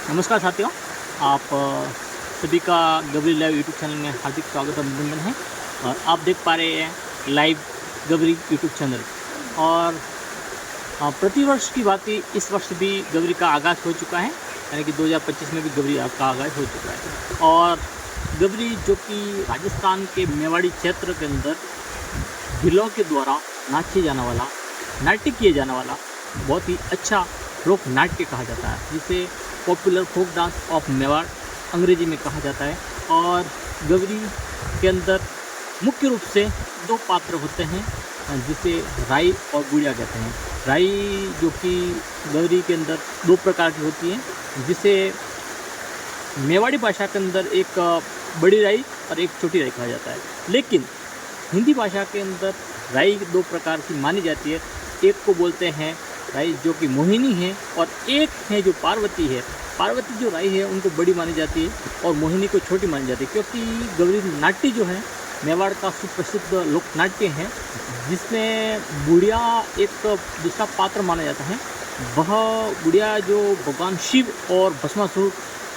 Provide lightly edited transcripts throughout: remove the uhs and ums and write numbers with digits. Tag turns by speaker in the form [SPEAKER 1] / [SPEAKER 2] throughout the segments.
[SPEAKER 1] नमस्कार साथियों, आप सभी का गबरी लाइव यूट्यूब चैनल में हार्दिक स्वागत और अभिनंदन है। और आप देख पा रहे हैं लाइव गबरी यूट्यूब चैनल। और प्रतिवर्ष की बात ही इस वर्ष भी गबरी का आगाज़ हो चुका है, यानी कि 2025 में भी गबरी का आगाज़ हो चुका है। और गबरी जो कि राजस्थान के मेवाड़ी क्षेत्र के अंदर भिलों के द्वारा नाचे जाने वाला, नाट्य किए जाने वाला बहुत ही अच्छा लोक नाट्य कहा जाता है, जिसे popular folk dance of Mewar अंग्रेजी में कहा जाता है। और गबरी के अंदर मुख्य रूप से दो पात्र होते हैं, जिसे राई और बुढ़िया कहते हैं। राई जो कि गबरी के अंदर दो प्रकार की होती है, जिसे मेवाड़ी भाषा के अंदर एक बड़ी राई और एक छोटी राई कहा जाता है। लेकिन हिंदी भाषा के अंदर राई दो प्रकार की मानी जाती है। एक को बोलते हैं राई जो कि मोहिनी है, और एक है जो पार्वती है। पार्वती जो राई है उनको बड़ी मानी जाती है और मोहिनी को छोटी मानी जाती है, क्योंकि गबरी नाट्य जो है मेवाड़ का सुप्रसिद्ध लोक नाट्य है, जिसमें बुढ़िया एक दूसरा पात्र माना जाता है। वह बुढ़िया जो भगवान शिव और भस्मासुर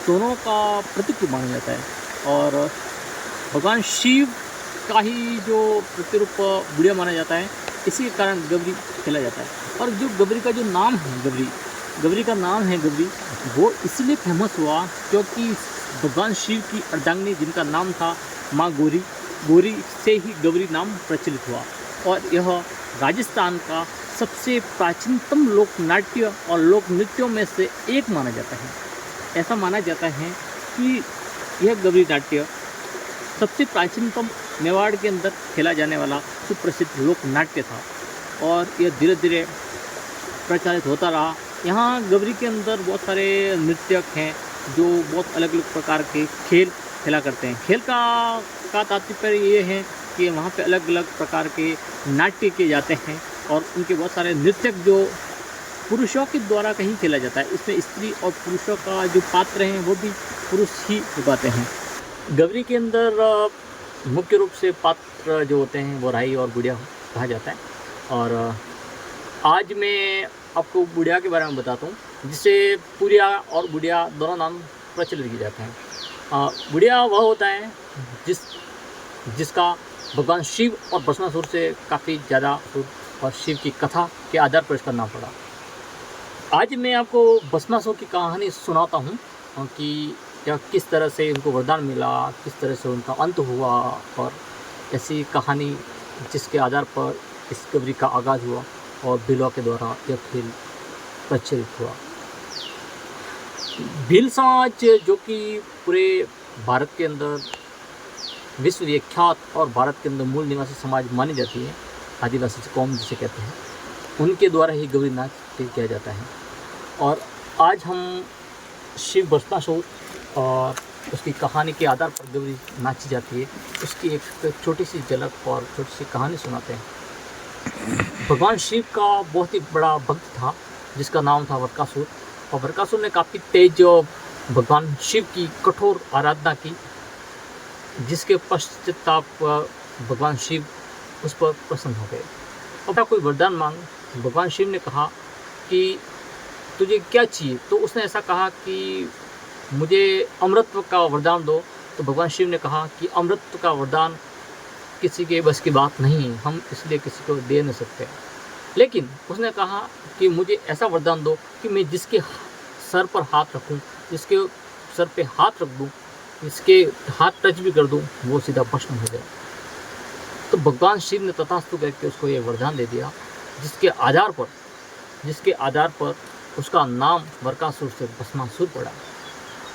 [SPEAKER 1] दोनों का प्रतीक माना जाता है। और भगवान शिव का ही जो प्रतिरूप बुढ़िया माना जाता है, इसी के कारण गबरी खेला जाता है। और जो गबरी का जो नाम है गबरी का नाम है गबरी, वो इसलिए फेमस हुआ क्योंकि भगवान शिव की अर्धांगिनी जिनका नाम था माँ गौरी से ही गबरी नाम प्रचलित हुआ। और यह राजस्थान का सबसे प्राचीनतम लोक नाट्य और लोक नृत्यों में से एक माना जाता है। ऐसा माना जाता है कि यह गबरी नाट्य सबसे प्राचीनतम मेवाड़ के अंदर खेला जाने वाला सुप्रसिद्ध लोक नाट्य था, और यह धीरे धीरे प्रचारित होता रहा। यहाँ गबरी के अंदर बहुत सारे नृत्यक हैं जो बहुत अलग अलग प्रकार के खेल खेला करते हैं। खेल का तात्पर्य ये है कि वहाँ पे अलग अलग प्रकार के नाट्य किए जाते हैं, और उनके बहुत सारे नृत्यक जो पुरुषों के द्वारा कहीं खेला जाता है। इसमें स्त्री और पुरुषों का जो पात्र हैं वो भी पुरुष ही निभाते हैं। गबरी के अंदर मुख्य रूप से पात्र जो होते हैं वो राई और बुढ़िया कहा जाता है। और आज मैं आपको बुढ़िया के बारे में बताता हूँ, जिसे पुरिया और बुढ़िया दोनों नाम प्रचलित किए जाते हैं। बुढ़िया वह होता है जिसका भगवान शिव और भस्मासुर से काफ़ी ज़्यादा और शिव की कथा के आधार पर इसका नाम पड़ा। आज मैं आपको भस्मासुर की कहानी सुनाता हूँ कि किस तरह से उनको वरदान मिला, किस तरह से उनका अंत हुआ, और ऐसी कहानी जिसके आधार पर इस गबरी का आगाज़ हुआ और भिलों के द्वारा यह खेल प्रचलित हुआ। भील समाज जो कि पूरे भारत के अंदर विश्व विख्यात और भारत के अंदर मूल निवासी समाज मानी जाती है, आदिवासी कौम जिसे कहते हैं, उनके द्वारा ही गबरी नाच किया जाता है। और आज हम शिव भस्मासुर और उसकी कहानी के आधार पर गबरी नाची जाती है, उसकी एक छोटी सी झलक और छोटी सी कहानी सुनाते हैं। भगवान शिव का बहुत ही बड़ा भक्त था जिसका नाम था बरकासुर, और बरकासुर ने काफ़ी तेज भगवान शिव की कठोर आराधना की, जिसके पश्चाताप भगवान शिव उस पर प्रसन्न हो गए। और कोई वरदान मांग, भगवान शिव ने कहा कि तुझे क्या चाहिए, तो उसने ऐसा कहा कि मुझे अमृतत्व का वरदान दो। तो भगवान शिव ने कहा कि अमृतत्व का वरदान किसी के बस की बात नहीं है, हम इसलिए किसी को दे नहीं सकते। लेकिन उसने कहा कि मुझे ऐसा वरदान दो कि मैं जिसके सर पर हाथ रखूं, जिसके सर पे हाथ रख दूं, जिसके हाथ टच भी कर दूं, वो सीधा भस्म हो जाए। तो भगवान शिव ने तथास्तु करके उसको ये वरदान दे दिया, जिसके आधार पर उसका नाम बरकासुर से भस्मासुर पड़ा।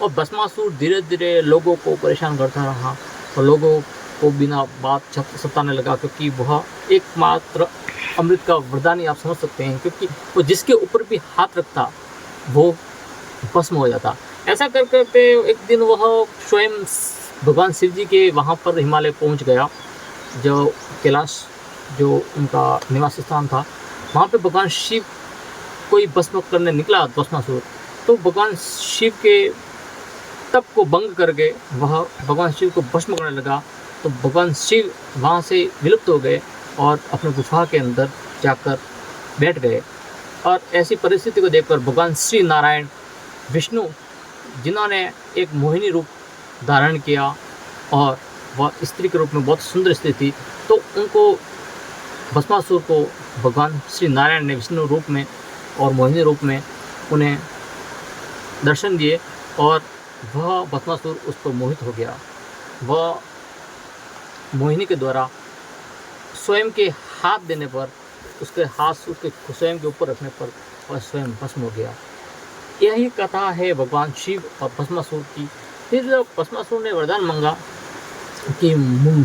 [SPEAKER 1] और भस्मासुर धीरे धीरे लोगों को परेशान करता रहा और लोगों को बिना बात सताने लगा, क्योंकि वह एकमात्र अमृत का वरदान ही आप समझ सकते हैं, क्योंकि वो जिसके ऊपर भी हाथ रखता वो भस्म हो जाता। ऐसा कर करते एक दिन वह स्वयं भगवान शिव जी के वहाँ पर हिमालय पहुँच गया, जो कैलाश जो उनका निवास स्थान था। वहाँ पे भगवान शिव कोई भस्म करने निकला भस्मासुर, तो भगवान शिव के तप को भंग करके वह भगवान शिव को भस्म करने लगा। तो भगवान शिव वहाँ से विलुप्त हो गए और अपने गुफा के अंदर जाकर बैठ गए। और ऐसी परिस्थिति को देखकर भगवान श्री नारायण विष्णु जिन्होंने एक मोहिनी रूप धारण किया और वह स्त्री के रूप में बहुत सुंदर स्त्री थी, तो उनको भस्मासुर को भगवान श्री नारायण ने विष्णु रूप में और मोहिनी रूप में उन्हें दर्शन दिए और वह भस्मासुर उस पर मोहित हो गया। वह मोहिनी के द्वारा स्वयं के हाथ देने पर, उसके हाथ उसके स्वयं के ऊपर रखने पर वह स्वयं भस्म हो गया। यही कथा है भगवान शिव और भस्मासुर की। फिर जब भस्मासुर ने वरदान मांगा कि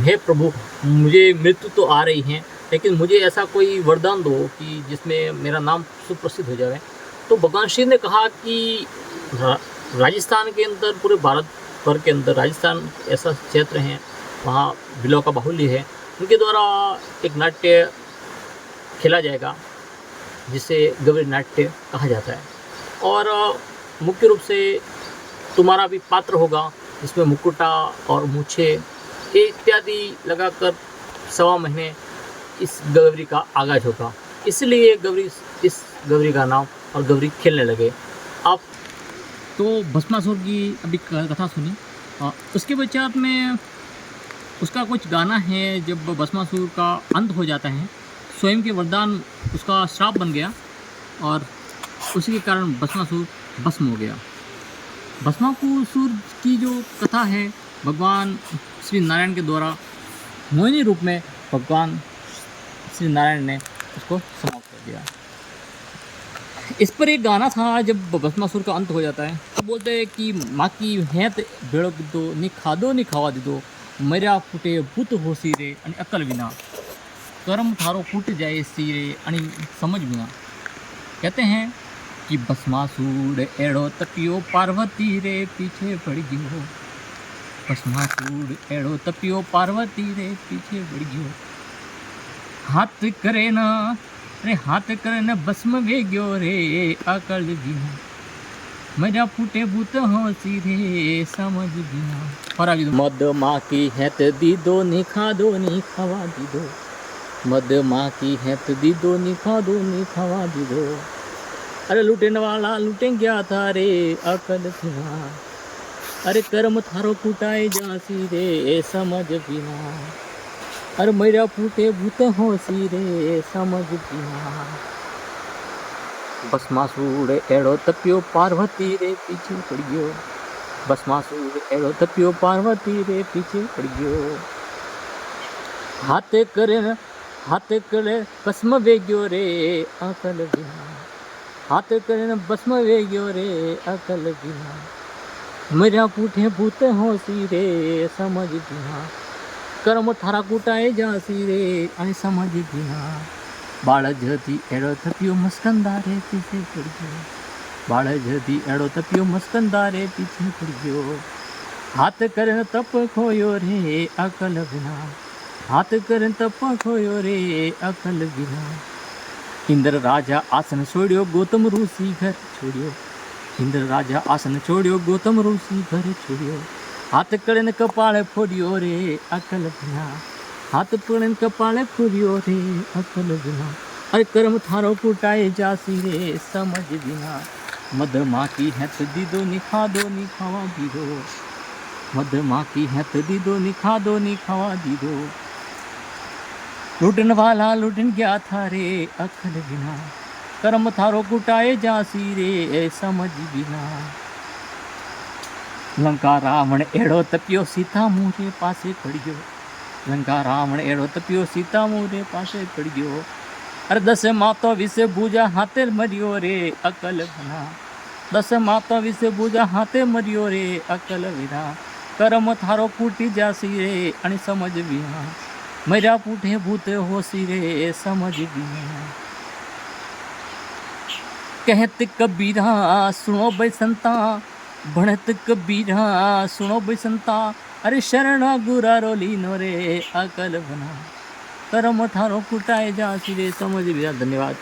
[SPEAKER 1] हे प्रभु, मुझे मृत्यु तो आ रही है, लेकिन मुझे ऐसा कोई वरदान दो कि जिसमें मेरा नाम सुप्रसिद्ध हो जाए। तो भगवान शिव ने कहा कि राजस्थान के अंदर, पूरे भारत भर के अंदर राजस्थान ऐसा क्षेत्र है, वहाँ बिलों का बाहुल्य है, उनके द्वारा एक नाट्य खेला जाएगा जिसे गौरी नाट्य कहा जाता है। और मुख्य रूप से तुम्हारा भी पात्र होगा जिसमें मुकुटा और मूछे इत्यादि लगाकर 1.25 महीने इस गौरी का आगाज होगा। इसलिए इस गौरी का नाम और गौरी खेलने लगे। आप तो भस्मासुर की अभी कथा सुनी, उसके पश्चात में उसका कुछ गाना है। जब भस्मासुर का अंत हो जाता है, स्वयं के वरदान उसका श्राप बन गया और उसी के कारण भस्मासुर भस्म हो गया। भस्मासुर की जो कथा है, भगवान श्री नारायण के द्वारा मोहिनी रूप में भगवान श्री नारायण ने उसको समाप्त कर दिया। इस पर एक गाना था, जब भस्मासुर का अंत हो जाता है तो बोलते हैं कि माँ की हैत भेड़ो दो नि खादो नि खावा दीदो, मर्या फूटे भूत हो सीरे आणि अकल विना, कर्म थारो फूट जाए सीरे आणि समझ बिना। कहते हैं कि भस्मासुर एड़ो तपियो पार्वती रे पीछे पड़ गयो, भस्मासुर एड़ो तपियो पार्वती रे पीछे पड़ गयो, हाथ करे ना रे हाथ करे न भस्म वे गयो रे अकल बिना, मजा फूटे भूत हो सीरे समझ बिना। और आगे मद माँ की हैत दी दो नि खादो नि खावा दी दो, मद माँ की हैत दी दो नि खादो नि खावा दी दो, अरे लूटेन वाला लूटें गया था रे अकल बिना, अरे कर्म थारो कुटाए जासी रे समझ बिना, अरे मेरा फूटे भूत हो सी रे समझ बिना। भस्मासुर एड़ो तपियो पार्वती रे पीछे पड़ गयो, भस्मासुर एड़ो तपियो पार्वती रे पीछे पड़ गयो, हाथ करे भस्म वे गयो रे अकल बिना, हाथ करे भस्म वे गयो रे अकल बिना, मेरा फूटे भूत हो सी रे समझ बिना, कर्म थारा कुटाए जासी रे आणि समझ बिना, बाळ जती एड़ो तपियो मस्कंदा रे पीछे पड़ गयो, बाळ जती एड़ो तपियो मस्कंदा रे पीछे पड़ गयो, हाथ करन तप खोयो रे अकल बिना, हाथ करन तप खोयो रे अकल बिना, इंद्र राजा आसन छोड़ियो गौतम ऋषि घर छोड़ियो, इंद्र राजा आसन छोड़ियो गौतम ऋषि घर छोड़ियो, हाथ कड़न कपाल फोड़ियो रे अकल बिना, हाथ कड़न कपाल फोड़ियो रे अकल बिना, अरे कर्म थारो कुटाए जासी रे समझ बिना, मद माँ की हैत दी दो नि खादो नि खावा दी दो, मद माँ की हैत दी दो नि खादो नि खावा दी दो, लूटन वाला लूटन गया था रे अकल बिना, कर्म थारो कुटाए जासी रे समझ बिना, लंका रावण एड़ो तपियो सीता मोरे पासे पड़ गयो, लंका रावण एड़ो तपियो सीता मोरे पासे पड़ गयो, अरे 10 मातो विसे बूझा हाथे मरियो रे अकल बिना, 10 मातो विसे बूझा हाथे मरियो रे अकल बिना, कर्म थारो फूटी जासी रे आणि समझ बिना, मर्या फूटे भूत होसी रे समझ बिना। कहत कबीरा सुनो भाई संता, भणत कबीरा सुनो भाई संता, अरे शरणा गुरारो लीनो रे अकल बना, कर्म थारो कुटाए जासी रे समझ बिना। धन्यवाद।